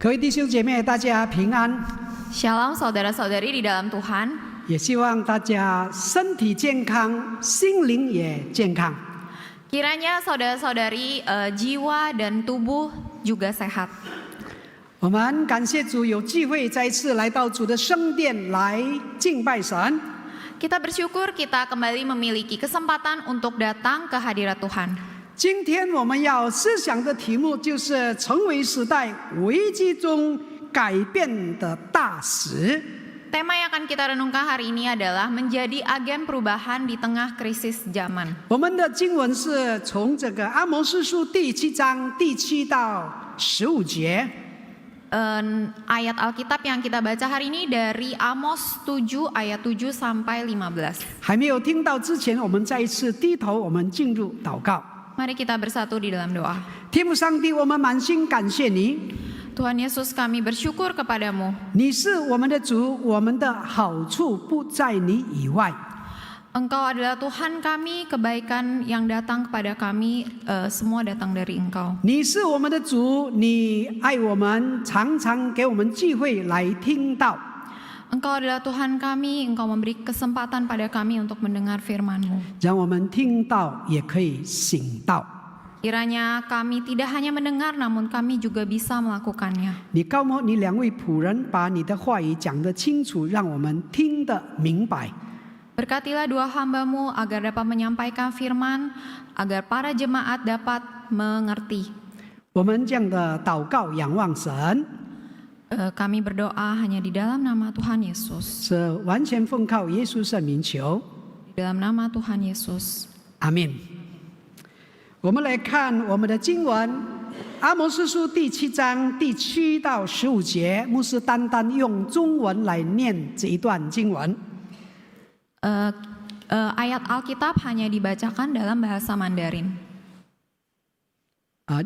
各位弟兄姐妹，大家平安。 Shalom saudara-saudari di dalam Tuhan. 也希望大家身体健康，心灵也健康。 Kiranya saudara-saudari jiwa dan tubuh juga sehat. 我们感谢主，有机会再次来到主的圣殿来敬拜神。 Kita bersyukur kita kembali memiliki kesempatan untuk datang ke hadirat Tuhan. 今天我们要思想的题目就是成为时代危机中改变的大使。 Tema yang akan kita renungkan hari ini adalah menjadi agen perubahan di tengah krisis zaman. 我们的经文是从这个阿摩司书第7章第7到15节。 Ayat Alkitab yang kita baca hari ini dari Amos 7 ayat 7 sampai 15. 还没有听到之前，我们再一次低头，我们进入祷告。 Mari kita bersatu di dalam doa. 天父上帝，我们满心感谢你， Tuhan Yesus, kami bersyukur kepadamu. 你是我们的主，我们的好处不在你以外。 Engkau adalah Tuhan kami, kebaikan yang datang kepada kami semua datang dari Engkau. 你是我们的主，你爱我们，常常给我们机会来听到。 Engkau adalah Tuhan kami, Engkau memberi kesempatan pada kami untuk mendengar firman-Mu. 让我们听到也可以醒到。 Kiranya kami tidak hanya mendengar, namun kami juga bisa melakukannya. 你高摩你两位仆人把你的话语讲得清楚，让我们听得明白。 Berkatilah dua hamba-Mu agar dapat menyampaikan firman, agar para jemaat dapat mengerti. 我们这样的祷告仰望神， Kami berdoa hanya di dalam nama Tuhan Yesus. 是完全奉靠耶稣圣名求。 Di dalam nama Tuhan Yesus. 阿门。我们来看我们的经文，《阿摩司书》第7章第7到15节，牧师单单用中文来念这一段经文。 Ayat Alkitab hanya dibacakan dalam bahasa Mandarin.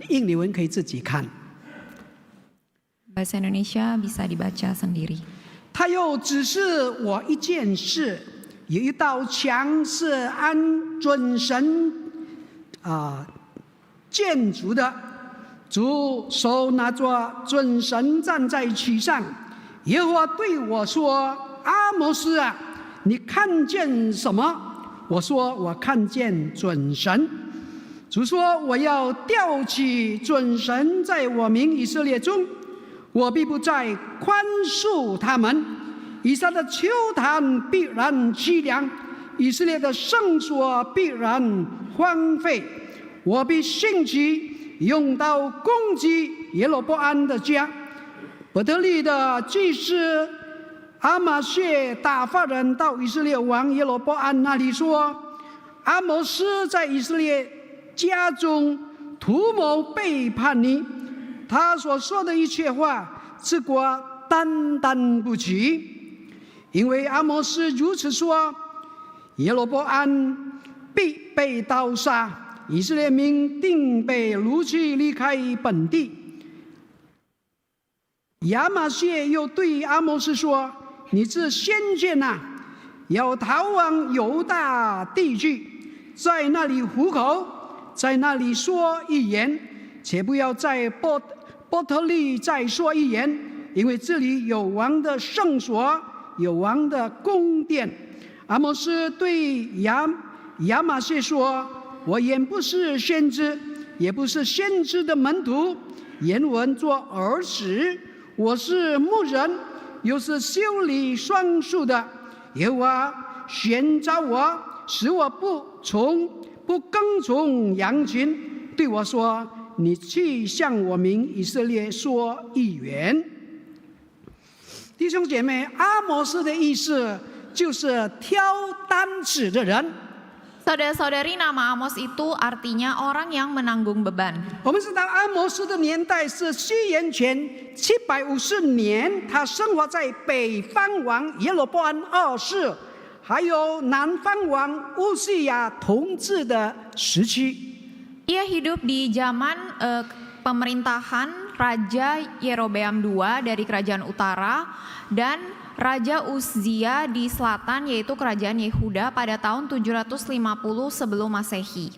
印尼文可以自己看。 Bahasa Indonesia bisa dibaca sendiri. 他又指示我一件事，有一道墙是按准神建筑的，主手拿着准神站在其上。耶和华对我说：“阿摩斯啊，你看见什么？”我说：“我看见准神。”主说：“我要吊起准神在我民以色列中。 我必不再宽恕他们，以色列的丘坛必然凄凉，以色列的圣所必然荒废。我必兴起，用刀攻击耶罗波安的家。伯特利的祭司阿玛谢打发人到以色列王耶罗波安那里说：阿摩斯在以色列家中图谋背叛你。 他所说的一切话，这国担当不起，因为阿摩斯如此说：耶罗波安必被刀杀，以色列民定被掳去离开本地。亚玛谢又对阿摩斯说：“你这先见呐，要逃往犹大地去，在那里糊口，在那里说预言，且不要在伯特利再说一言，因为这里有王的圣所，有王的宫殿。”阿摩斯对亚玛谢说：“我原不是先知，也不是先知的门徒，原文做儿子，我是牧人，又是修理双树的。耶和华选召我，使我不跟从羊群，对我说。” 你去向我民以色列说预言。弟兄姐妹，阿摩斯的意思就是挑担子的人。 Saudara-saudari, nama Amos itu artinya orang yang menanggung beban. 我们知道阿摩斯的年代是西元前750年，他生活在北方王耶罗波安2世，还有南方王乌西亚统治的时期。 Ia hidup di zaman pemerintahan Raja Yerobeam II dari kerajaan utara dan Raja Uzia di selatan yaitu kerajaan Yehuda pada tahun 750 sebelum Masehi.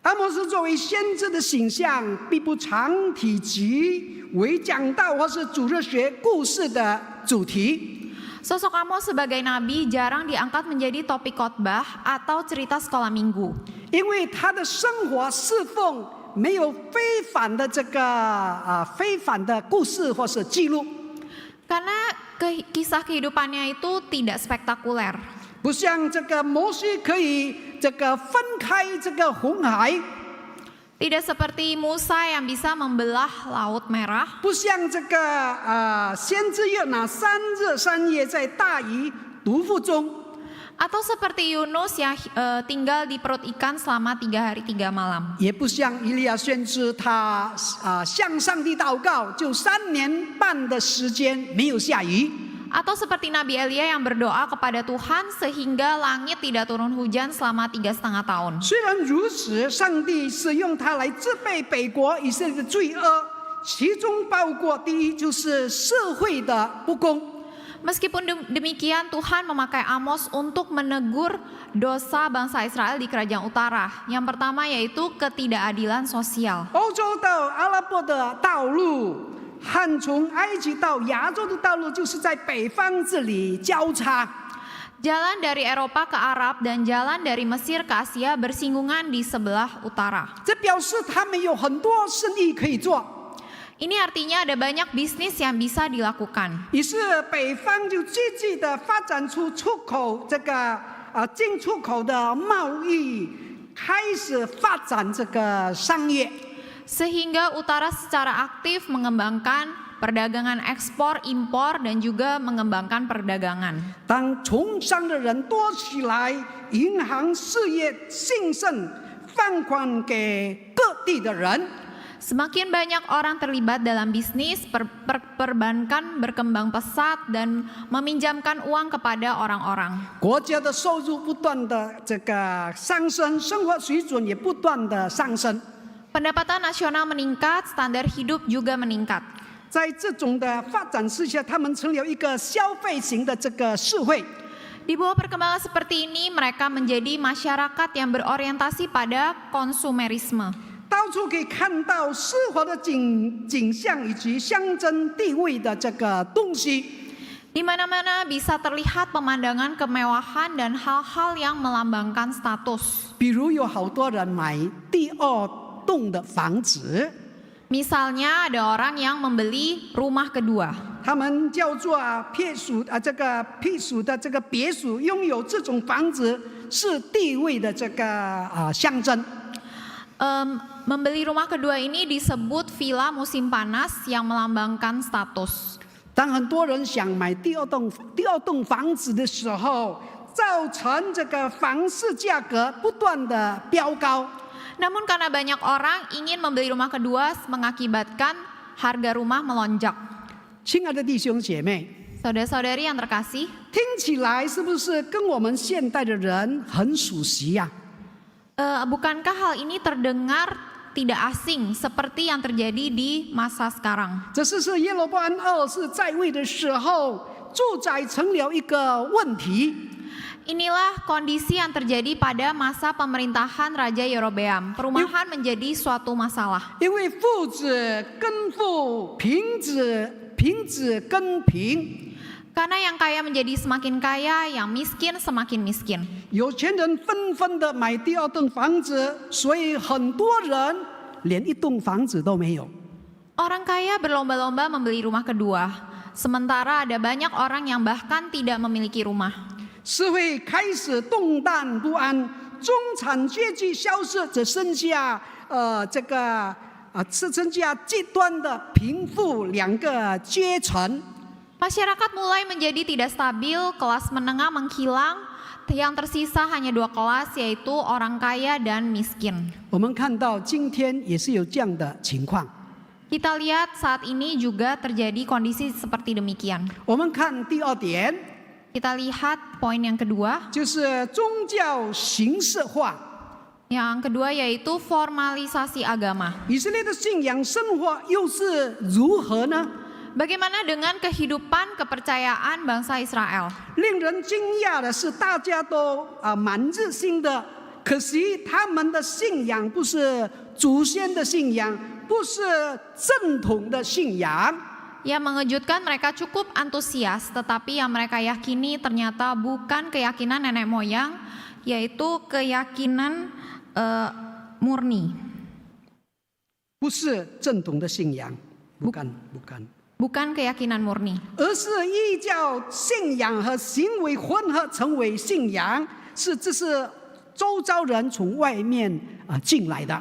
阿摩斯作为先知的形象，必不常体及为讲道或是主日学故事的主题。 Sosok Amos sebagai nabi jarang diangkat menjadi topik khotbah atau cerita sekolah minggu. 因为他的生活侍奉没有非凡的非凡的故事或是记录， Karena kisah kehidupannya itu tidak spektakuler. 不像摩西可以分开红海， Tidak seperti Musa yang bisa membelah Laut Merah. 不像先知约拿3日3夜在大鱼毒腹中， Atau seperti Yunus yang tinggal di perut ikan selama 3 hari 3 malam. 也不像以利亚先知他向上帝祷告，就3年半的时间没有下雨。 Atau seperti Nabi Elia yang berdoa kepada Tuhan sehingga langit tidak turun hujan selama 3,5 tahun. 虽然如此，上帝是用他来治备北国以色列的罪恶，其中包括第一就是社会的不公。 Meskipun demikian, Tuhan memakai Amos untuk menegur dosa bangsa Israel di kerajaan utara. Yang pertama yaitu ketidakadilan sosial. 欧洲到阿拉伯的道路和从埃及到亚洲的道路，就是在北方这里交叉。 Jalan dari Eropa ke Arab dan jalan dari Mesir ke Asia bersinggungan di sebelah utara. 这表示他们有很多生意可以做。 Ini artinya ada banyak bisnis yang bisa dilakukan. 于是北方就积极的发展出出口进出口的贸易，开始发展商业。 Sehingga utara secara aktif mengembangkan perdagangan ekspor, impor, dan juga mengembangkan perdagangan. 当从商的人多起来，银行事业兴盛，放款给各地的人。 Semakin banyak orang terlibat dalam bisnis, perbankan berkembang pesat dan meminjamkan uang kepada orang-orang. 国家的收入不断的上升，生活水准也不断的上升。 Pendapatan nasional meningkat, standar hidup juga meningkat. 在这种的发展之下，他们成了一个消费型的社会。 Di bawah perkembangan seperti ini, mereka menjadi masyarakat yang berorientasi pada konsumerisme. 到处可以看到奢华的景象以及象征地位的东西。 Di mana-mana bisa terlihat pemandangan kemewahan dan hal-hal yang melambangkan status. 比如有好多人买第2栋的房子， Misalnya ada orang yang membeli rumah kedua. 他们叫做避暑的别墅，拥有这种房子是地位的象征。 Membeli rumah kedua ini disebut villa musim panas yang melambangkan status. 当很多人想买第二栋房子的时候，造成房市价格不断的飙高。 Namun karena banyak orang ingin membeli rumah kedua mengakibatkan harga rumah melonjak. 亲爱的弟兄姐妹， Saudara-saudari yang terkasih, 听起来是不是跟我们现代的人很熟悉呀？ bukankah hal ini terdengar tidak asing seperti yang terjadi di masa sekarang? 这是耶罗波安2世在位的时候，住宅成了一个问题。 Inilah kondisi yang terjadi pada masa pemerintahan Raja Yerobeam. Perumahan menjadi suatu masalah. 因为富子跟富，贫子跟贫。 Karena yang kaya menjadi semakin kaya, yang miskin semakin miskin. 有钱人纷纷的买第2栋房子，所以很多人连1栋房子都没有。 Orang kaya berlomba-lomba membeli rumah kedua. Sementara ada banyak orang yang bahkan tidak memiliki rumah. 社会开始动荡不安，中产阶级消失，只剩下极端的贫富2个阶层。 Masyarakat mulai menjadi tidak stabil, kelas menengah menghilang, yang tersisa hanya 2 kelas yaitu orang kaya dan miskin. 我们看到今天也是有这样的情况。 Kita lihat saat ini juga terjadi kondisi seperti demikian. 我们看第2点， Kita lihat poin yang kedua. 就是宗教形式化。 Yang kedua yaitu formalisasi agama. 以色列的信仰生活又是如何呢？ Bagaimana dengan kehidupan kepercayaan bangsa Israel? 令人惊讶的是，大家都蛮热心的，可惜他们的信仰不是祖先的信仰，不是正统的信仰。 Yang mengejutkan mereka cukup antusias, tetapi yang mereka yakini ternyata bukan keyakinan nenek moyang, yaitu keyakinan murni. 不是正统的信仰，bukan. Bukan keyakinan murni. 而是异教信仰和行为混合成为信仰，这是周遭人从外面进来的。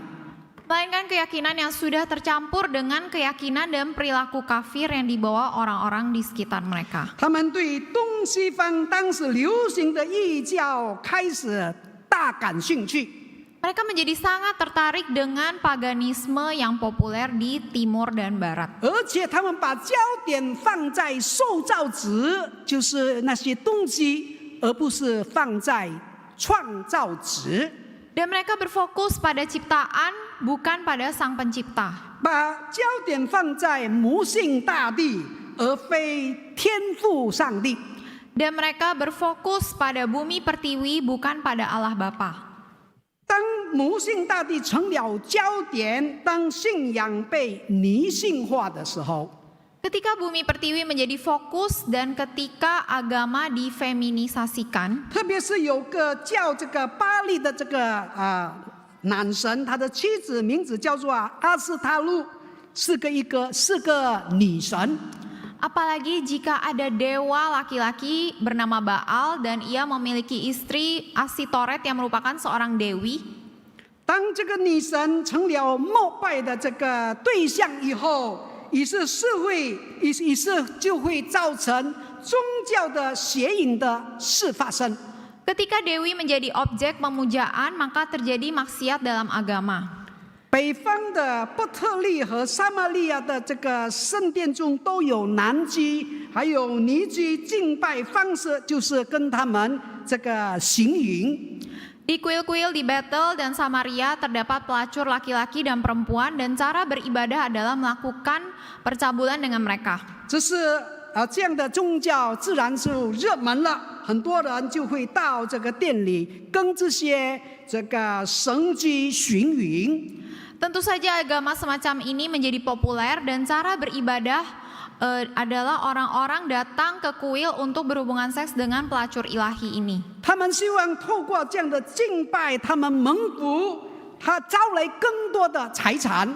Melainkan keyakinan yang sudah tercampur dengan keyakinan dan perilaku kafir yang dibawa orang-orang di sekitar mereka. 他们对东西方当时流行的异教开始大感兴趣。 Mereka menjadi sangat tertarik dengan paganisme yang populer di timur dan barat. 而且他们把焦点放在受造者，就是那些东西，而不是放在创造者。 Dan mereka berfokus pada ciptaan, bukan pada sang pencipta. 把焦点放在母性大地，而非天父上帝。 Dan mereka berfokus pada bumi pertiwi, bukan pada Allah Bapa. 当母性大地成了焦点，当信仰被迷信化的时候， Ketika bumi pertiwi menjadi fokus dan ketika agama difeminisasikan, 特别是有个叫这个巴利的这个男神，他的妻子名字叫做阿斯塔路，是个女神。 apalagi jika ada dewa laki-laki bernama Baal dan ia memiliki istri Asitoret yang merupakan seorang dewi. 当这个女神成了膜拜的这个对象以后，于是就会造成宗教的邪淫的事发生。 Ketika Dewi menjadi objek pemujaan, maka terjadi maksiat dalam agama. 北方的伯特利和撒玛利亚的这个圣殿中都有男祭，还有女祭敬拜方式，就是跟他们这个行淫。 Di kuil-kuil di Betel dan Samaria terdapat pelacur laki-laki dan perempuan dan cara beribadah adalah melakukan percabulan dengan mereka. 这是这样的宗教自然就热门了，很多人就会到这个店里跟这些神迹巡淫。 Tentu saja agama semacam ini menjadi populer dan cara beribadah adalah orang-orang datang ke kuil untuk berhubungan seks dengan pelacur ilahi ini. 他们希望透过这样的敬拜，他们蒙福，他招来更多的财产。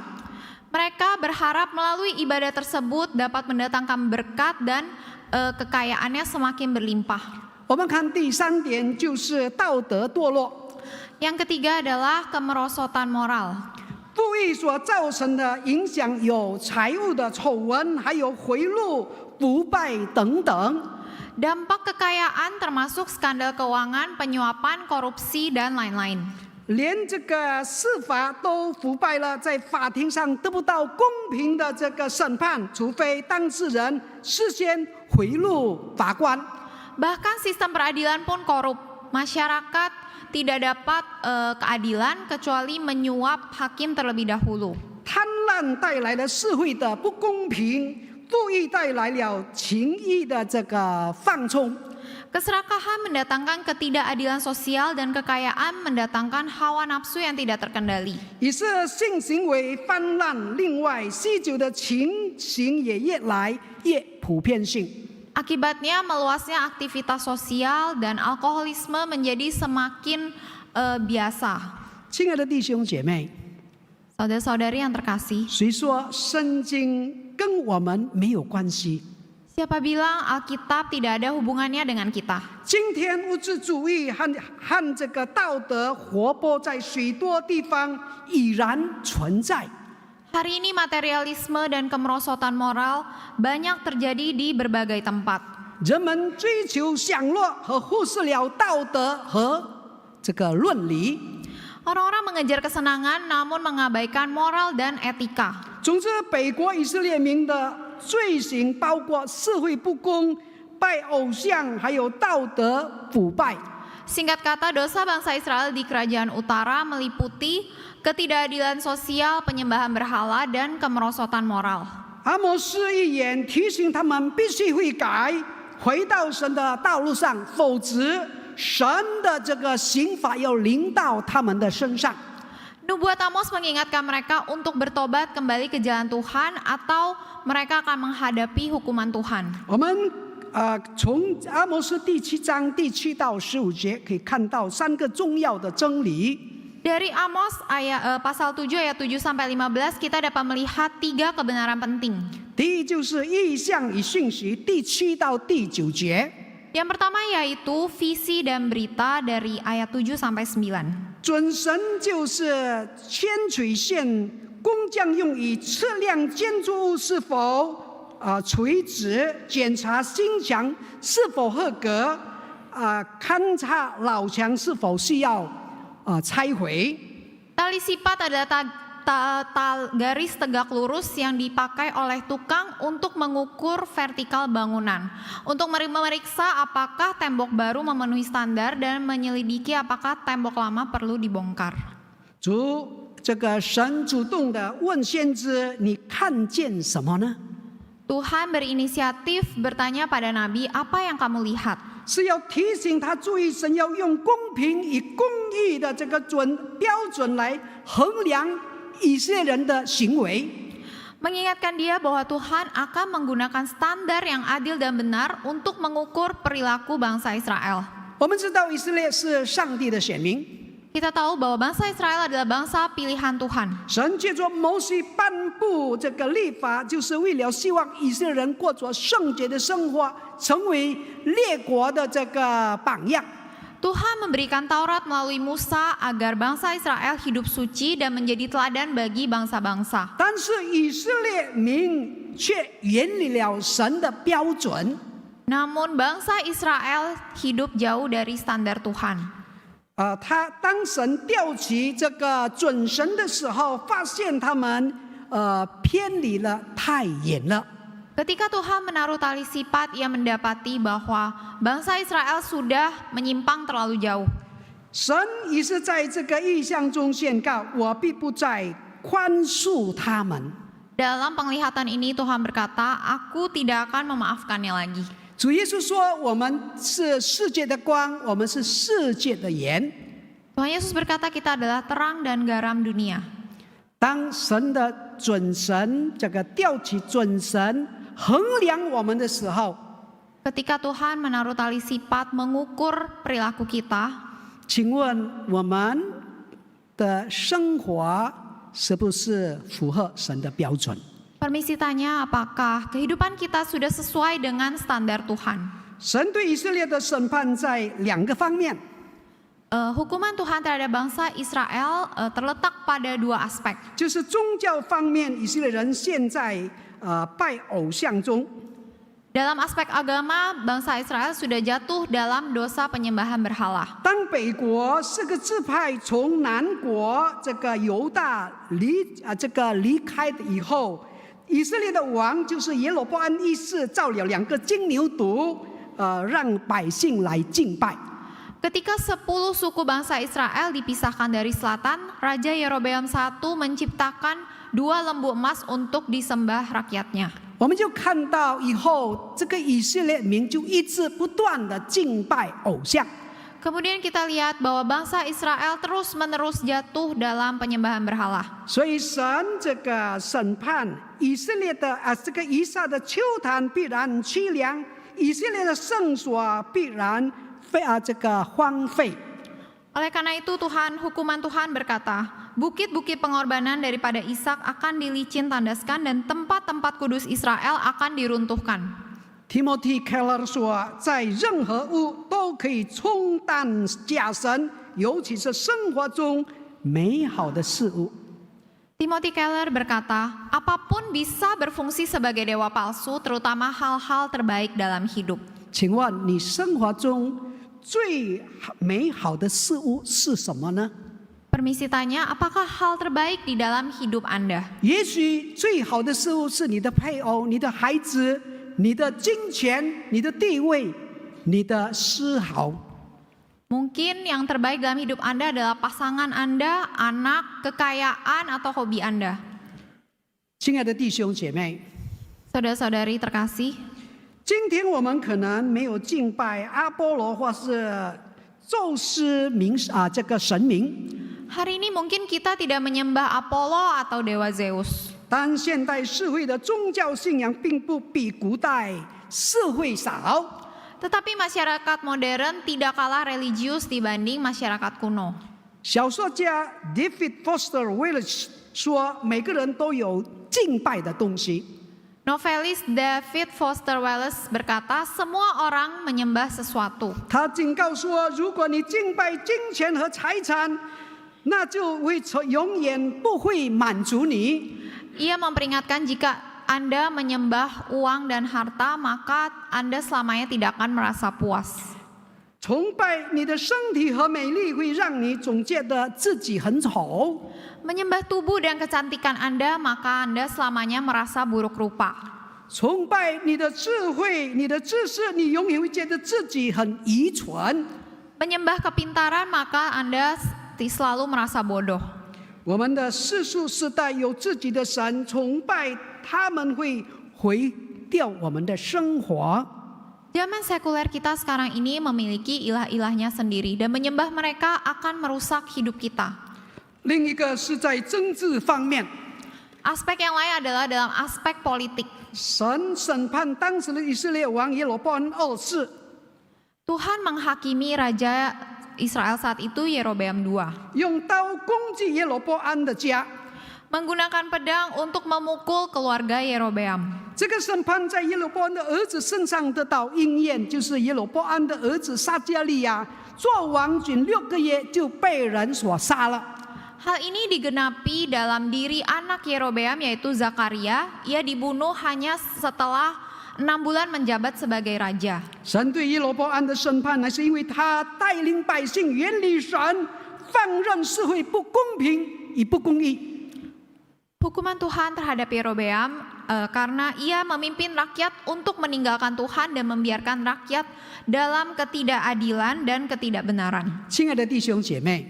Mereka berharap melalui ibadah tersebut dapat mendatangkan berkat dan kekayaannya semakin berlimpah. 我们看第三点就是道德堕落。 Yang ketiga adalah kemerosotan moral. 富裕所造成的影响有财务的丑闻，还有贿赂、腐败等等。 Dampak kekayaan termasuk skandal keuangan, penyuapan, korupsi, dan lain-lain. 连这个司法都腐败了，在法庭上得不到公平的这个审判，除非当事人事先贿赂法官。 Bahkan sistem peradilan pun korup. Masyarakat tidak dapat keadilan kecuali menyuap hakim terlebih dahulu. 贪婪带来了社会的不公平，富裕带来了情义的这个放纵。 Keserakahan mendatangkan ketidakadilan sosial dan kekayaan mendatangkan hawa nafsu yang tidak terkendali. 于是性行为泛滥，另外酗酒的情形也越来越普遍性。 Akibatnya meluasnya aktivitas sosial dan alkoholisme menjadi semakin biasa. 亲爱的弟兄姐妹， Saudara-saudari yang terkasih, 谁说圣经跟我们没有关系？ siapa bilang Alkitab tidak ada hubungannya dengan kita? 今天物质主义和这个道德活泼在许多地方已然存在。 Hari ini materialisme dan kemerosotan moral banyak terjadi di berbagai tempat. 人们追求享乐和忽视了道德和这个伦理。 Orang-orang mengejar kesenangan namun mengabaikan moral dan etika. 总之，北国以色列民的罪行包括社会不公、拜偶像，还有道德腐败。 Singkat kata, dosa bangsa Israel di kerajaan utara meliputi ketidakadilan sosial, penyembahan berhala, dan kemerosotan moral. 阿摩斯预言提醒他们必须悔改，回到神的道路上，否则神的这个刑罚要临到他们的身上。Nubuat Amos mengingatkan mereka untuk bertobat kembali ke jalan Tuhan atau mereka akan menghadapi hukuman Tuhan. 我们从阿摩斯第7章第7到15节可以看到3个重要的真理。 Dari Amos pasal 7 ayat 7 sampai 15 kita dapat melihat 3 kebenaran penting. 第一就是意象与信息，第7到第9节。 Yang pertama yaitu visi dan berita dari ayat 7 sampai 9. 准绳就是铅垂线，工匠用以测量建筑物是否垂直，检查新墙是否合格，勘察老墙是否需要拆毁。 Tali sipat adalah garis tegak lurus yang dipakai oleh tukang untuk mengukur vertikal bangunan, untuk memeriksa apakah tembok baru memenuhi standar dan menyelidiki apakah tembok lama perlu dibongkar. 这个神主动的问先知：“你看见什么呢？” Tuhan berinisiatif bertanya pada Nabi, apa yang kamu lihat? 是要提醒他注意，神要用公平与公义的这个标准来衡量以色列人的行为。 Mengingatkan dia bahwa Tuhan akan menggunakan standar yang adil dan benar untuk mengukur perilaku bangsa Israel. 我们知道以色列是上帝的选民， Kita tahu bahwa bangsa Israel adalah bangsa pilihan Tuhan. 神借着摩西颁布这个律法，就是为了希望以色列人过着圣洁的生活，成为列国的这个榜样。 Tuhan memberikan Taurat melalui Musa agar bangsa Israel hidup suci dan menjadi teladan bagi bangsa-bangsa. 但是以色列民却远离了神的标准。 Namun bangsa Israel hidup jauh dari standar Tuhan. 当神调起这个准绳的时候，发现他们偏离了太远了。 Ketika Tuhan menaruh tali sipat, ia mendapati bahwa bangsa Israel sudah menyimpang terlalu jauh. 神于是在这个异象中宣告：“我必不再宽恕他们。” Dalam penglihatan ini Tuhan berkata, aku tidak akan memaafkannya lagi. 主耶稣说：“我们是世界的光，我们是世界的盐。” Tuhan Yesus berkata kita adalah terang dan garam dunia. 当神的准绳这个调起准绳衡量我们的时候， Ketika Tuhan menaruh tali sipat mengukur perilaku kita, 请问我们的生活是不是符合神的标准？ permisi tanya, apakah kehidupan kita sudah sesuai dengan standar Tuhan? 神对以色列的审判在2个方面。 Hukuman Tuhan terhadap bangsa Israel terletak pada 2 aspek. 就是宗教方面，以色列人现在拜偶像中。 Dalam aspek agama, bangsa Israel sudah jatuh dalam dosa penyembahan berhala. 当北国4个支派从南国这个犹大离开以后，以色列的王就是耶罗波安一世造了2个金牛犊，让百姓来敬拜。 Ketika 10 suku bangsa Israel dipisahkan dari selatan, Raja Yerobeam I menciptakan 2 lembu emas untuk disembah rakyatnya. 我们就看到以后，这个以色列民就一直不断的敬拜偶像。 Kemudian kita lihat bahwa bangsa Israel terus-menerus jatuh dalam penyembahan berhala. 所以神这个审判以色列的这个以撒的丘坛必然凄凉，以色列的圣所必然这个荒废。 Oleh karena itu hukuman Tuhan berkata, bukit-bukit pengorbanan daripada Ishak akan dilicin tandaskan dan tempat-tempat kudus Israel akan diruntuhkan. Timothy Keller 说，在任何物都可以充当假神，尤其是生活中美好的事物。 Timothy Keller berkata, apapun bisa berfungsi sebagai dewa palsu, terutama hal-hal terbaik dalam hidup. 请问你生活中最美好的事物是什么呢？ Permisi tanya, apakah hal terbaik di dalam hidup Anda? 也许最好的事物是你的配偶、你的孩子、你的金钱、你的地位、你的丝毫。 Mungkin yang terbaik dalam hidup Anda adalah pasangan Anda, anak, kekayaan, atau hobi Anda. 亲爱的弟兄姐妹， Saudara-saudari terkasih, 今天我们可能没有敬拜阿波罗或是宙斯这个神明。Hari ini mungkin kita tidak menyembah Apollo atau dewa Zeus. 但现代社会的宗教信仰并不比古代社会少。 Tetapi masyarakat modern tidak kalah religius dibanding masyarakat kuno. 小说家 David Foster Wallace 说：“每个人都有敬拜的东西。 Novelis David Foster Wallace berkata, semua orang menyembah sesuatu. 他警告说，如果你敬拜金钱和财产，那就会永远不会满足你。 Ia memperingatkan jika Anda menyembah uang dan harta, maka Anda selamanya tidak akan merasa puas. 崇拜你的身体和美丽，会让你总觉得自己很丑。 Menyembah tubuh dan kecantikan Anda, maka Anda selamanya merasa buruk rupa. 崇拜你的智慧、你的知识，你永远会觉得自己很愚蠢。 Menyembah kepintaran, maka Anda selalu merasa bodoh. 我们的世俗时代有自己的神，崇拜他们会毁掉我们的生活。 Zaman sekuler kita sekarang ini memiliki ilah-ilahnya sendiri dan menyembah mereka akan merusak hidup kita. 另一个是在政治方面， Aspek yang lain adalah dalam aspek politik. 神审判当时的以色列王耶罗波安二世， Tuhan menghakimi Raja Israel saat itu Yerobeam II. 用刀攻击耶罗波安的家。 Menggunakan pedang untuk memukul keluarga Yerobeam. 这个审判在耶罗波安的儿子身上得到应验，就是耶罗波安的儿子撒迦利亚做王仅6个月就被人所杀了。 Hal ini digenapi dalam diri anak Yerobeam yaitu Zakaria. Ia dibunuh hanya setelah 6 bulan menjabat sebagai raja. 神对耶罗波安的审判，乃是因为他带领百姓远离神，放任社会不公平与不公义。 Hukuman Tuhan terhadap Yerobeam karena ia memimpin rakyat untuk meninggalkan Tuhan dan membiarkan rakyat dalam ketidakadilan dan ketidakbenaran. 亲爱的弟兄姐妹，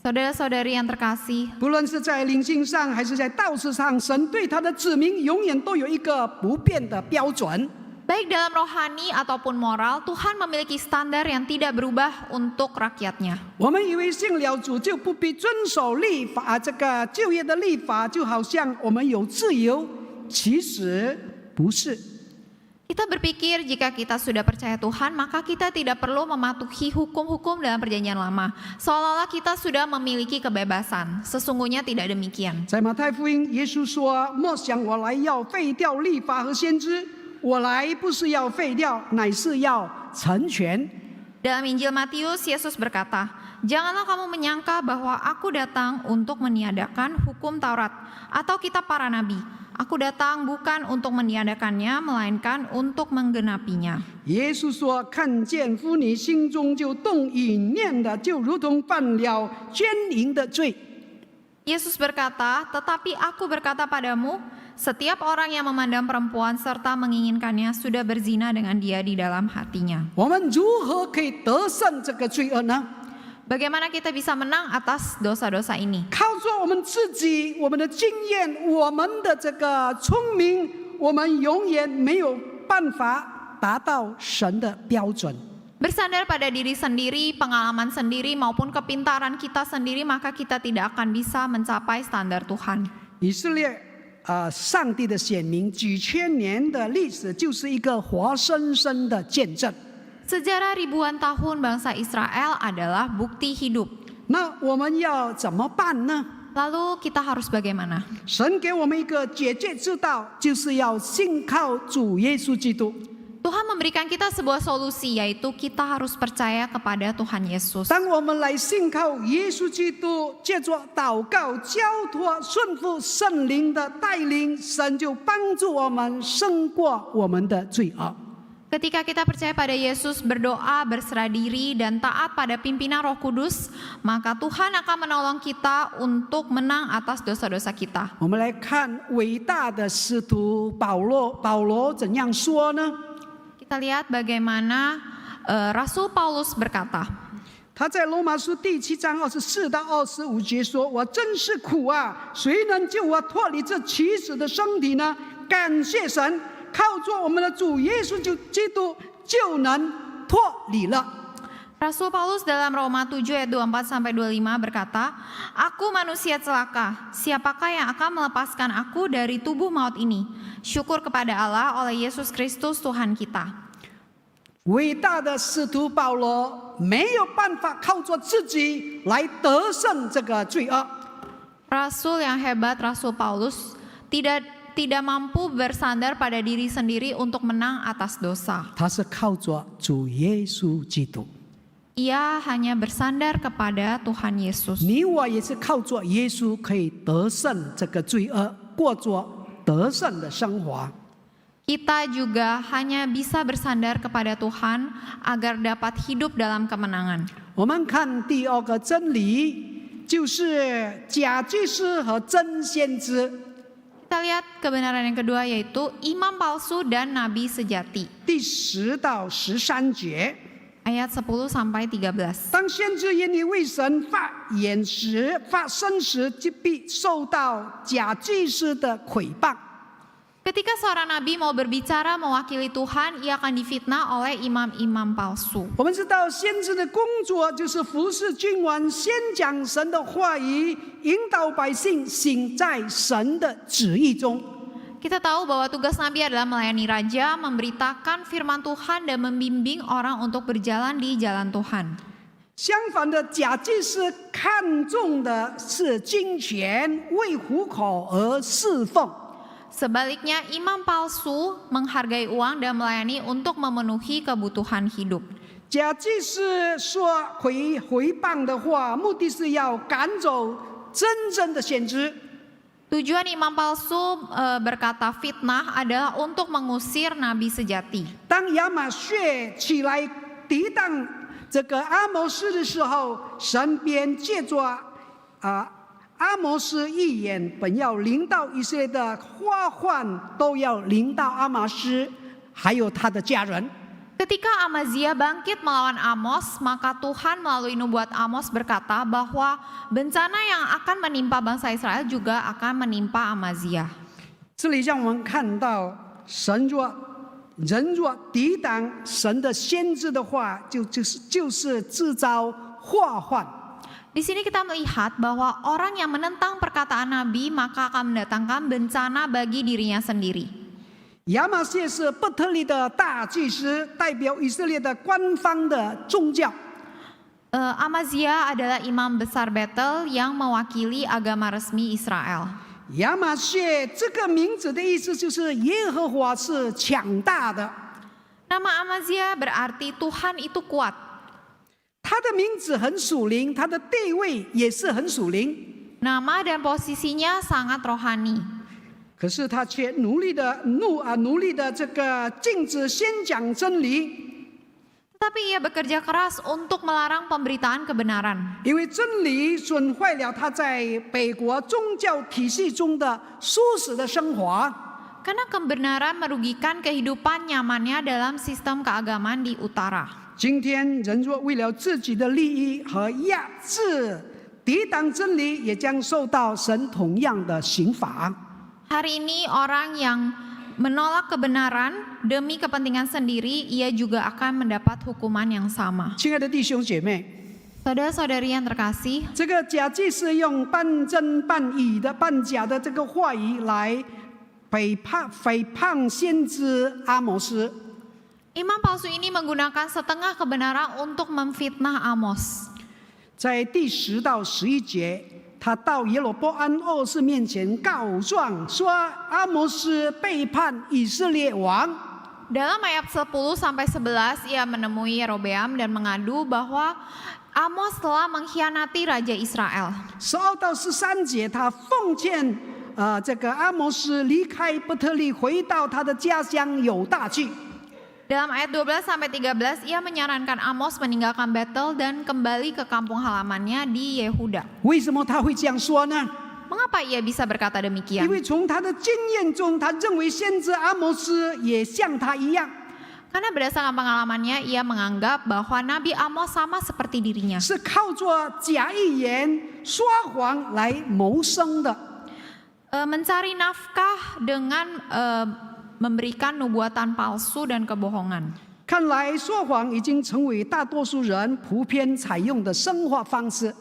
Saudara-saudari yang terkasih, 不论是在灵性上还是在道事上，神对他的子民永远都有一个不变的标准。 baik dalam rohani ataupun moral, Tuhan memiliki standar yang tidak berubah untuk rakyatnya. 我们以为信了主就不必遵守律法，这个旧约的律法就好像我们有自由，其实不是。 Kita berpikir jika kita sudah percaya Tuhan, maka kita tidak perlu mematuhi hukum-hukum dalam perjanjian lama. Seolah-olah kita sudah memiliki kebebasan. Sesungguhnya tidak demikian. 在马太福音，耶稣说：“莫想我来要废掉律法和先知，我来不是要废掉，乃是要成全。” Dalam Injil Matius, Yesus berkata, "Janganlah kamu menyangka bahwa aku datang untuk meniadakan hukum Taurat atau kitab para nabi. Aku datang bukan untuk meniadakannya, melainkan untuk menggenapinya." 耶稣说：“看见妇女心中就动淫念的，就如同犯了奸淫的罪。” Yesus berkata, "Tetapi aku berkata padamu, setiap orang yang memandang perempuan serta menginginkannya sudah berzina dengan dia di dalam hatinya." 我们如何可以得胜这个罪恶呢？ Bagaimana kita bisa menang atas dosa-dosa ini? 靠着我们自己、我们的经验、我们的这个聪明，我们永远没有办法达到神的标准。 Bersandar pada diri sendiri, pengalaman sendiri maupun kepintaran kita sendiri, maka kita tidak akan bisa mencapai standar Tuhan. 以色列上帝的选民几千年的历史，就是一个活生生的见证。 Sejarah ribuan tahun bangsa Israel adalah bukti hidup. 那我们要怎么办呢？ Lalu kita harus bagaimana? 神给我们一个解决之道，就是要信靠主耶稣基督。 Tuhan memberikan kita sebuah solusi, yaitu kita harus percaya kepada Tuhan Yesus. 当我们来信靠耶稣基督，借着祷告、交托、顺服圣灵的带领，神就帮助我们胜过我们的罪恶。 Ketika kita percaya pada Yesus, berdoa, berserah diri, dan taat pada pimpinan Roh Kudus, maka Tuhan akan menolong kita untuk menang atas dosa-dosa kita. 我们来看伟大的使徒保罗怎样说呢？ Kita lihat bagaimana Rasul Paulus berkata. 他在罗马书第7章24到25节说：“我真是苦啊！谁能救我脱离这起死的身体呢？感谢神！” 靠着我们的主耶稣基督就能脱离了。Rasul Paulus dalam Roma 7 ayat 24-25 berkata, "Aku manusia celaka, siapakah yang akan melepaskan aku dari tubuh maut ini? Syukur kepada Allah oleh Yesus Kristus Tuhan kita." 伟大的使徒保罗没有办法靠着自己来得胜这个罪恶， Rasul yang hebat, Rasul Paulus, tidak mampu bersandar pada diri sendiri untuk menang atas dosa. 他是靠着主耶稣基督。 Ia hanya bersandar kepada Tuhan Yesus. 你我也是靠着耶稣可以得胜这个罪恶，过着得胜的生活。 Kita juga hanya bisa bersandar kepada Tuhan agar dapat hidup dalam kemenangan. 我们看第二个真理，就是假祭司和真先知。 Kita lihat kebenaran yang kedua yaitu imam palsu dan nabi sejati. 第10到13节， Ayat 10 sampai 13. 当先知因你为神发言时、发声时，就必受到假祭司的毁谤。 Ketika seorang nabi mau berbicara mewakili Tuhan, ia akan difitnah oleh imam-imam palsu. 我们知道，先知的工作就是服侍君王，宣讲神的话语，引导百姓行在神的旨意中。 Kita tahu bahwa tugas nabi adalah melayani raja, memberitakan firman Tuhan dan membimbing orang untuk berjalan di jalan Tuhan. 相反的，假祭司看重的是金钱，为糊口而侍奉。 Sebaliknya, imam palsu menghargai uang dan melayani untuk memenuhi kebutuhan hidup. 假祭司说回谤的话，目的是要赶走真正的先知。 Tujuan imam palsu berkata fitnah adalah untuk mengusir nabi sejati. 当亚玛薛起来抵挡这个阿摩斯的时候，神便借着阿摩斯预言，本要临到以色列的祸患，都要临到阿摩斯，还有他的家人。 Ketika Amazia bangkit melawan Amos, maka Tuhan melalui nubuat Amos berkata bahwa bencana yang akan menimpa bangsa Israel juga akan menimpa Amazia. 这里让我们看到，人若抵挡神的先知的话，就是制造祸患。 Di sini kita melihat bahwa orang yang menentang perkataan Nabi maka akan mendatangkan bencana bagi dirinya sendiri. 亚玛谢是伯特利的大祭司，代表以色列的官方的宗教。 Amazia adalah imam besar Betel yang mewakili agama resmi Israel. 亚玛谢这个名字的意思就是耶和华是强大的。 Nama Amazia berarti Tuhan itu kuat. 他的名字很属灵，他的地位也是很属灵。 Nama dan posisinya sangat rohani. 可是他却努力的这个禁止宣讲真理， Tetapi ia bekerja keras untuk melarang pemberitaan kebenaran. 因为真理损坏了他在北国宗教体系中的舒适的生活。 Karena kebenaran merugikan kehidupan nyamannya dalam sistem keagamaan di utara. 今天人若为了自己的利益和压制抵挡真理，也将受到神同样的刑罚。 Hari ini orang yang menolak kebenaran demi kepentingan sendiri, ia juga akan mendapat hukuman yang sama. 亲爱的弟兄姐妹， Saudara-saudari yang terkasih, 这个假祭司用半真半伪的半假的这个话语来诽谤先知阿摩斯。 imam palsu ini menggunakan setengah kebenaran untuk memfitnah Amos. 在第10到11节，他到耶罗波安二世面前告状，说阿摩斯背叛以色列王。 Dalam ayat 10 sampai 11 ia menemui Yerobeam dan mengadu bahwa Amos telah mengkhianati Raja Israel. 12到13节，他奉劝这个阿摩斯离开伯特利，回到他的家乡犹大去。 Dalam ayat 12 sampai 13 ia menyarankan Amos meninggalkan Betel dan kembali ke kampung halamannya di Yehuda. 为什么他会这样说呢？ Mengapa ia bisa berkata 因 demikian? 为从他的经验中，他认为先知阿摩斯也像他一样， Karena berdasarkan pengalamannya ia menganggap bahwa Nabi Amos sama seperti dirinya. 是靠着假预言、说谎来谋生的。 Mencari nafkah dengan memberikan nubuatan palsu dan kebohongan. 看来说谎已经成为大多数人普遍采用的生活方式。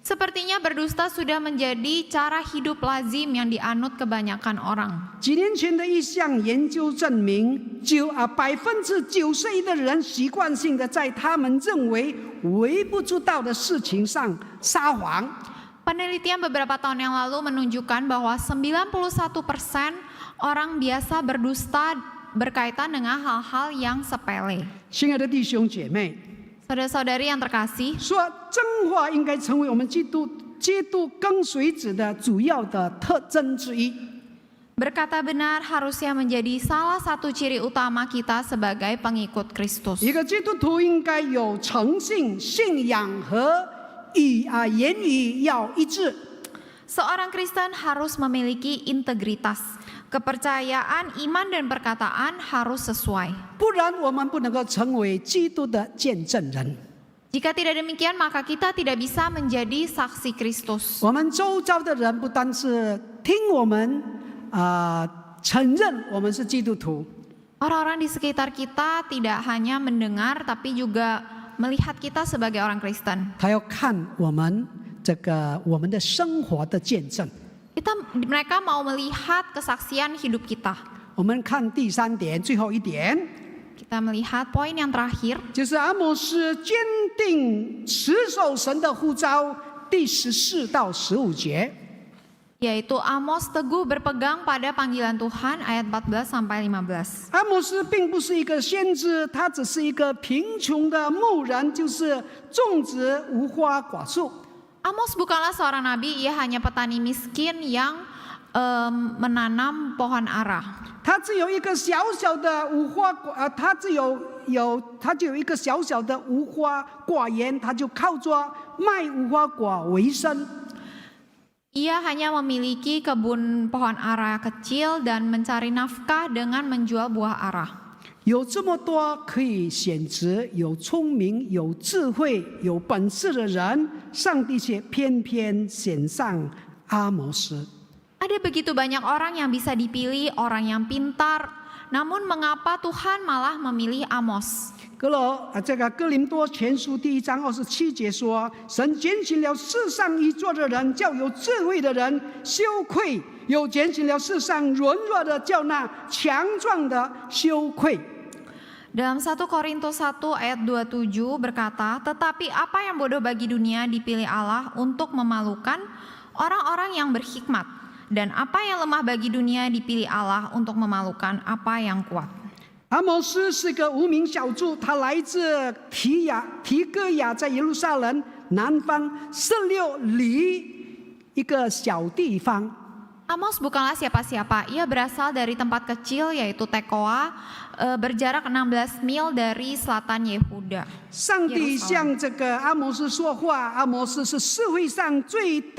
Sepertinya berdusta sudah menjadi cara hidup lazim yang dianut kebanyakan orang. 几年前的一项研究证明，91%的人习惯性的在他们认为微不足道的事情上撒谎。 Penelitian beberapa tahun yang lalu menunjukkan bahwa 91% orang biasa berdusta berkaitan dengan hal-hal yang sepele. 亲爱的弟兄姐妹， Saudara-saudari yang terkasih, 说真话应该成为我们基督跟随者的主要的特征之一。 berkata benar harusnya menjadi salah satu ciri utama kita sebagai pengikut Kristus. 一个基督徒应该有诚信、信仰和言语要一致。 Seorang Kristen harus memiliki integritas, kepercayaan, iman dan perkataan harus sesuai. 不然我们不能够成为基督的见证人。 Jika tidak demikian, maka kita tidak bisa menjadi saksi Kristus. 我们周遭的人不单是听我们承认我们是基督徒， Orang-orang di sekitar kita tidak hanya mendengar, tapi juga melihat kita sebagai orang Kristen. 他要看我们我们的生活的见证。 Mereka mau melihat kesaksian hidup kita. 我们看第3点，最后一点， Kita melihat poin yang terakhir, 就是阿摩斯坚定持守神的呼召，第14到15节。 yaitu Amos teguh berpegang pada panggilan Tuhan ayat 14 sampai 15. 阿摩斯并不是一个先知，他只是一个贫穷的牧人，就是种植无花果树。 Amos bukanlah seorang nabi, ia hanya petani miskin yang menanam pohon ara. 他只有一个小小的无花果，他只有一个小小的无花果园，他就靠着卖无花果为生。 Ia hanya memiliki kebun pohon ara kecil dan mencari nafkah dengan menjual buah ara. 有这么多可以选择有聪明、有智慧、有本事的人，上帝却偏偏选上阿摩斯。 Ada begitu banyak orang yang bisa dipilih, orang yang pintar. Namun mengapa Tuhan malah memilih Amos? 哥林多前书第1章27节说：“神拣选了世上愚拙的人，叫有智慧的人羞愧；又拣选了世上软弱的，叫那强壮的羞愧。” Dalam 1 Korintus 1 ayat 27 berkata, tetapi apa yang bodoh bagi dunia dipilih Allah untuk memalukan orang-orang yang berhikmat. Dan apa yang lemah bagi dunia dipilih Allah untuk memalukan apa yang kuat. 阿摩斯是个无名小卒，他来自提戈亚，在耶路撒冷南方16里一个小地方。 Amos bukanlah siapa-siapa, ia berasal dari tempat kecil yaitu Tekoa, berjarak 16 mil dari selatan Yehuda. 上帝向这个阿摩斯说话，阿摩斯是社会上最低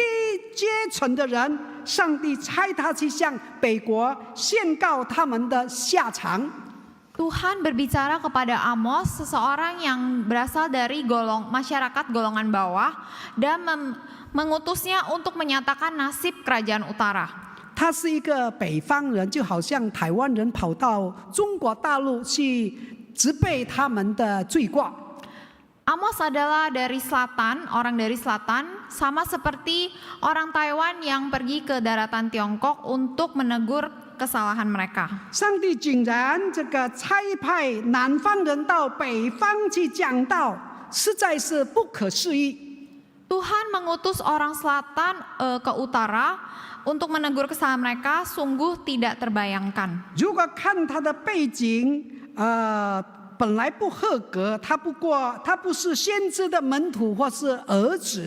阶层的人，上帝差他去向北国宣告他们的下场。 Tuhan berbicara kepada Amos, seseorang yang berasal dari masyarakat golongan bawah, dan mengutusnya untuk menyatakan nasib kerajaan utara. 他是一个北方人，就好像台湾人跑到中国大陆去责备他们的罪过。 Amos adalah dari selatan, orang dari selatan, sama seperti orang Taiwan yang pergi ke daratan Tiongkok untuk menegur kesalahan mereka. 上帝竟然差派南方人到北方去讲道，实在是不可思议。 Tuhan mengutus orang selatan ke utara untuk menegur kesalahan mereka, sungguh tidak terbayangkan. 如果看他的背景，本来不合格，他不是先知的门徒或是儿子。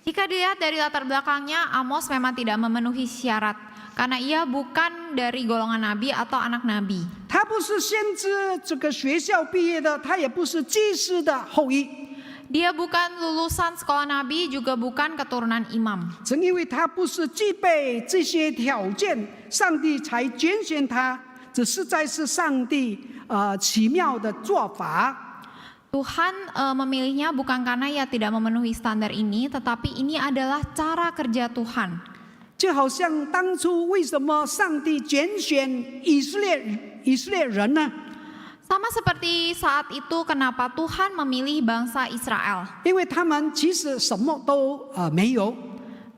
Jika dilihat dari latar belakangnya, Amos memang tidak memenuhi syarat karena ia bukan dari golongan nabi atau anak nabi. 他不是先知学校毕业的，他也不是祭司的后裔。 Dia bukan lulusan sekolah nabi, juga bukan keturunan imam. 正因为他不是具备这些条件，上帝才拣选他。这实在是上帝奇妙的做法。 Tuhan memilihnya bukan karena ia tidak memenuhi standar ini, tetapi ini adalah cara kerja Tuhan. 就好像当初为什么上帝拣选以色列人呢？ Sama seperti saat itu kenapa Tuhan memilih bangsa Israel. 因为他们其实什么都没有，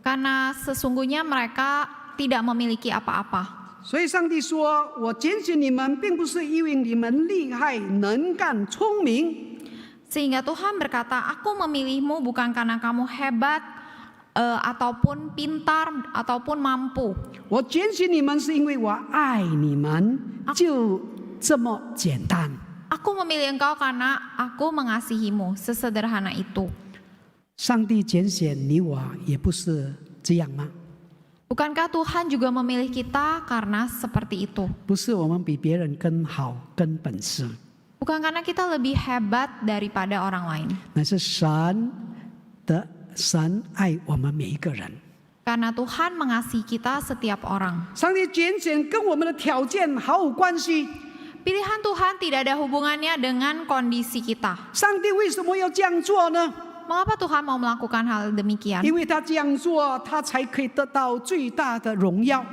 Karena sesungguhnya mereka tidak memiliki apa-apa. 所以上帝说：“我拣选你们，并不是因为你们厉害、能干、聪明， Sehingga Tuhan berkata, aku memilihmu bukan karena kamu hebat, ataupun pintar, ataupun mampu. 我拣选你们是因为我爱你们，就这么简单。” Aku memilih engkau karena aku mengasihimu, sesederhana itu. 上帝拣选你我也不是这样吗？ Bukankah Tuhan juga memilih kita karena seperti itu? 不是我们比别人更好、更本事， Bukan karena kita lebih hebat daripada orang lain. 乃是神爱我们每一个人。 Karena Tuhan mengasihi kita setiap orang. 上帝拣选跟我们的条件毫无关系。 Pilihan Tuhan tidak ada hubungannya dengan kondisi kita. 上帝为什么要这样做呢？ Mengapa Tuhan mau melakukan hal demikian? 因为他这样做，他才可以得到最大的荣耀。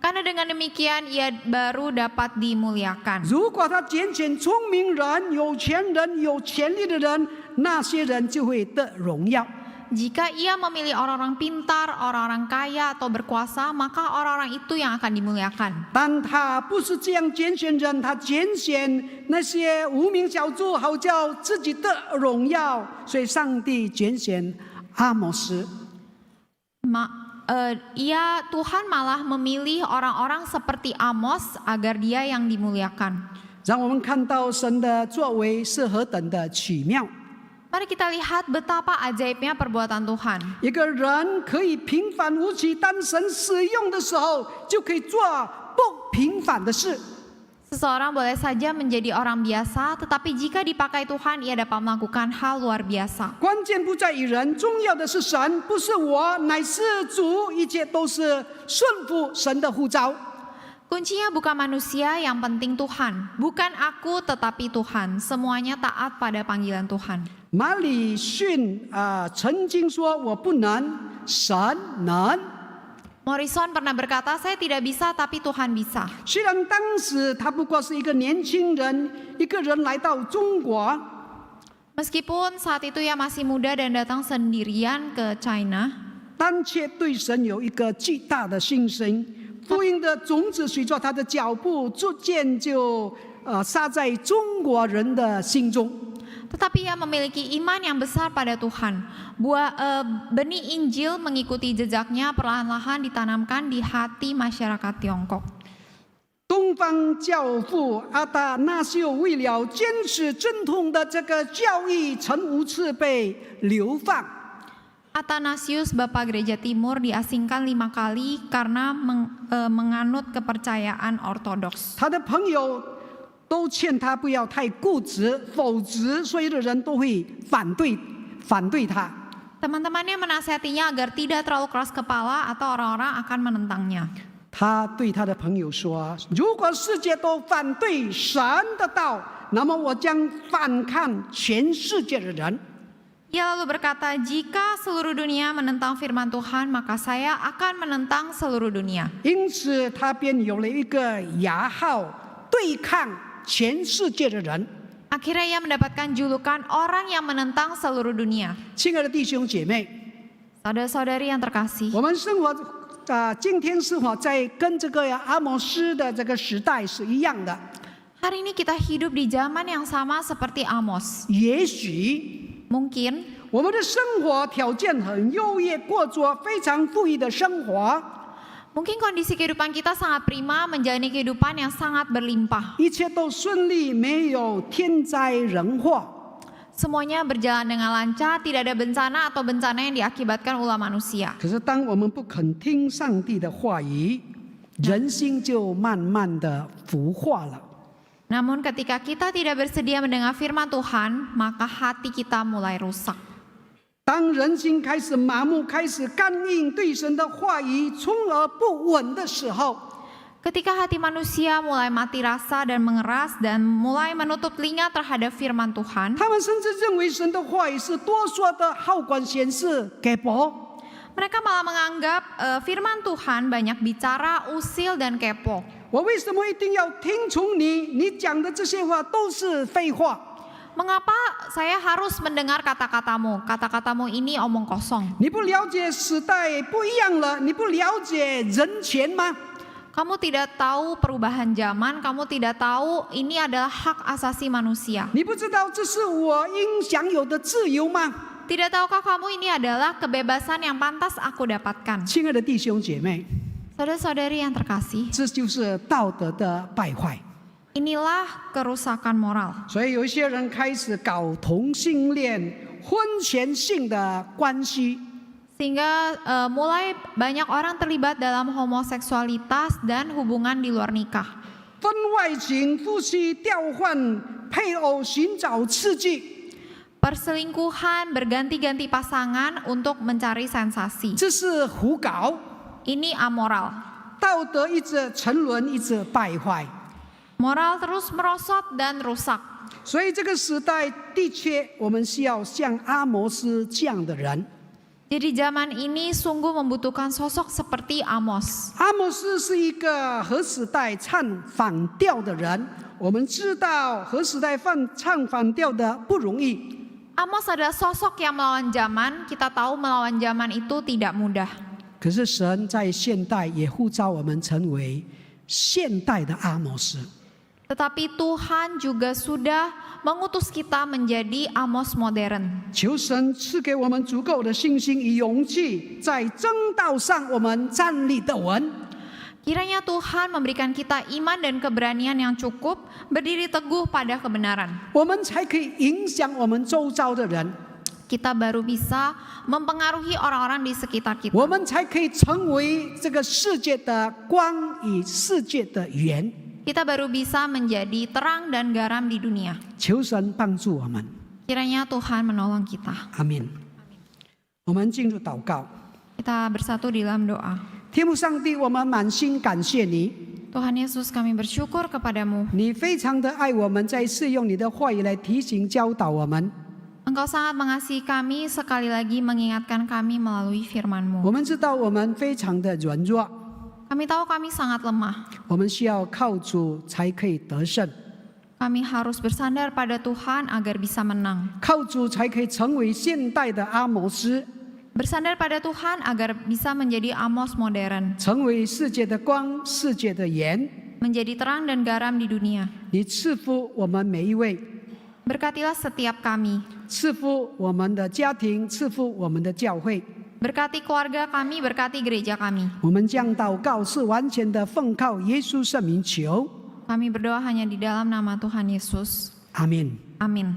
Karena dengan demikian ia baru dapat dimuliakan. 如果他拣选聪明人、有钱人、有权力的人，那些人就会得荣耀。 Jika ia memilih orang-orang pintar, orang-orang kaya atau berkuasa, maka orang-orang itu yang akan dimuliakan. 但他不是这样拣选人，他拣选那些无名小卒，好叫自己得荣耀。所以上帝拣选阿摩斯。 Tuhan malah memilih orang-orang seperti Amos agar dia yang dimuliakan. 让我们看到神的作为是何等的奇妙。 Mari kita lihat betapa ajaibnya perbuatan Tuhan. 一个人可以平凡无奇，当神使用的时候，就可以做不平凡的事。 Seseorang boleh saja menjadi orang biasa, tetapi jika dipakai Tuhan, ia dapat melakukan hal luar biasa. 关键不在于人，重要的是神，不是我，乃是主。一切都是顺服神的呼召。 Kuncinya bukan manusia, yang penting Tuhan. Bukan aku, tetapi Tuhan. Semuanya taat pada panggilan Tuhan. 马里逊曾经说：“我不能，神能。” Morrison pernah berkata, saya tidak bisa, tapi Tuhan bisa. 虽然当时他不过是一个年轻人，一个人来到中国， Meskipun saat itu ia masih muda dan datang sendirian ke China, 但却对神有一个巨大的信心。福音的种子随着他的脚步，逐渐就撒在中国人的心中。 tetapi ia memiliki iman yang besar pada Tuhan. Benih Injil mengikuti jejaknya perlahan-lahan ditanamkan di hati masyarakat Tiongkok. 东方教父阿达纳修为了坚持正统的这个教义，曾无次被流放。 Athanasius, Bapa Gereja Timur, diasingkan 5 kali karena menganut kepercayaan ortodoks. 他的朋友都劝他不要太固执，否则所有的人都会反对他。 Teman-temannya menasihatinya agar tidak terlalu keras kepala atau orang-orang akan menentangnya. 他对他的朋友说：“如果世界都反对神的道，那么我将反抗全世界的人。” Ia lalu berkata, jika seluruh dunia menentang firman Tuhan, maka saya akan menentang seluruh dunia. 因此，他便有了一个雅号，对抗全世界的人。 Akhirnya ia mendapatkan julukan orang yang menentang seluruh dunia. 亲爱的弟兄姐妹， Saudara-saudari yang terkasih, 我们生活今天是否在跟这个阿摩斯的这个时代是一样的？ hari ini kita hidup di zaman yang sama seperti Amos. 也许 Mungkin 我们的生活条件很优越，过着非常富裕的生活， Mungkin kondisi kehidupan kita sangat prima, menjalani kehidupan yang sangat berlimpah. 一切都顺利，没有天灾人祸。 Semuanya berjalan dengan lancar, tidak ada bencana atau bencana yang diakibatkan ulah manusia. 可是，当我们不肯听上帝的话语，人心就慢慢的腐化了。 Namun ketika kita tidak bersedia mendengar firman Tuhan, maka hati kita mulai rusak. 当人心开始麻木，开始干硬，对神的话语充耳不闻的时候， Ketika hati manusia mulai mati rasa dan mengeras dan mulai menutup telinga terhadap firman Tuhan, 他们甚至认为神的话语是多说的，好管闲事，给薄。 mereka malah menganggap firman Tuhan banyak bicara, usil dan kepo. 我为什么一定要听从你？你讲的这些话都是废话。 Mengapa saya harus mendengar kata-katamu? Kata-katamu ini omong kosong. 你不了解时代不一样了，你不了解人权吗？ Kamu tidak tahu perubahan zaman, kamu tidak tahu ini adalah hak asasi manusia. 你不知道这是我应享有的自由吗？ Tidak tahukah kamu ini adalah kebebasan yang pantas aku dapatkan? 亲爱的弟兄姐妹， Saudara-saudari yang terkasih, 这就是道德的败坏。 inilah kerusakan moral. 所以有一些人开始搞同性恋、婚前性的关系。 Sehingga mulai banyak orang terlibat dalam homoseksualitas dan hubungan di luar nikah. 婚外情、夫妻调换配偶，寻找刺激， Perselingkuhan, berganti-ganti pasangan untuk mencari sensasi. 这是胡搞。 Ini amoral. 道德一直沉沦，一直败坏。 Moral terus merosot dan rusak. 所以这个时代的确，我们需要像阿摩斯这样的人。 Jadi zaman ini sungguh membutuhkan sosok seperti Amos. 阿摩斯是一个和时代唱反调的人，我们知道和时代唱反调的不容易。 Amos adalah sosok yang melawan zaman. Kita tahu melawan zaman itu tidak mudah. 可是神在现代也呼召我们成为现代的阿摩斯。 Tetapi Tuhan juga sudah mengutus kita menjadi Amos modern. 求神赐给我们足够的信心与勇气，在正道上我们站立得稳。 Kiranya Tuhan memberikan kita iman dan keberanian yang cukup berdiri teguh pada kebenaran. 我们才可以影响我们周遭的人， Kita baru bisa mempengaruhi orang-orang di sekitar kita. 我们才可以成为这个世界的光与世界的盐。 Kita baru bisa menjadi terang dan garam di dunia. 求神帮助我们， Kiranya Tuhan menolong kita. 阿门。我们进入祷告， Kita bersatu di dalam doa. 天父上帝，我们满心感谢你， Tuhan Yesus, kami bersyukur kepadamu. 你非常的爱我们，在是用你的话语来提醒教导我们。 Engkau sangat mengasihi kami, sekali lagi mengingatkan kami melalui firman-Mu. 我们知道我们非常的软弱， Kami tahu kami sangat lemah. 我们需要靠主才可以得胜， Kami harus bersandar pada Tuhan agar bisa menang. 靠主才可以成为现代的阿摩斯， Bersandar pada Tuhan agar bisa menjadi Amos modern. 成为世界的光、世界的盐。 Menjadi terang dan garam di dunia. 你赐福我们每一位， Berkatilah setiap kami. 赐福我们的家庭，赐福我们的教会。 Berkati keluarga kami, berkati gereja kami. 我们将祷告是完全的奉靠耶稣圣名求， Kami berdoa hanya di dalam nama Tuhan Yesus. 阿门。 Amin.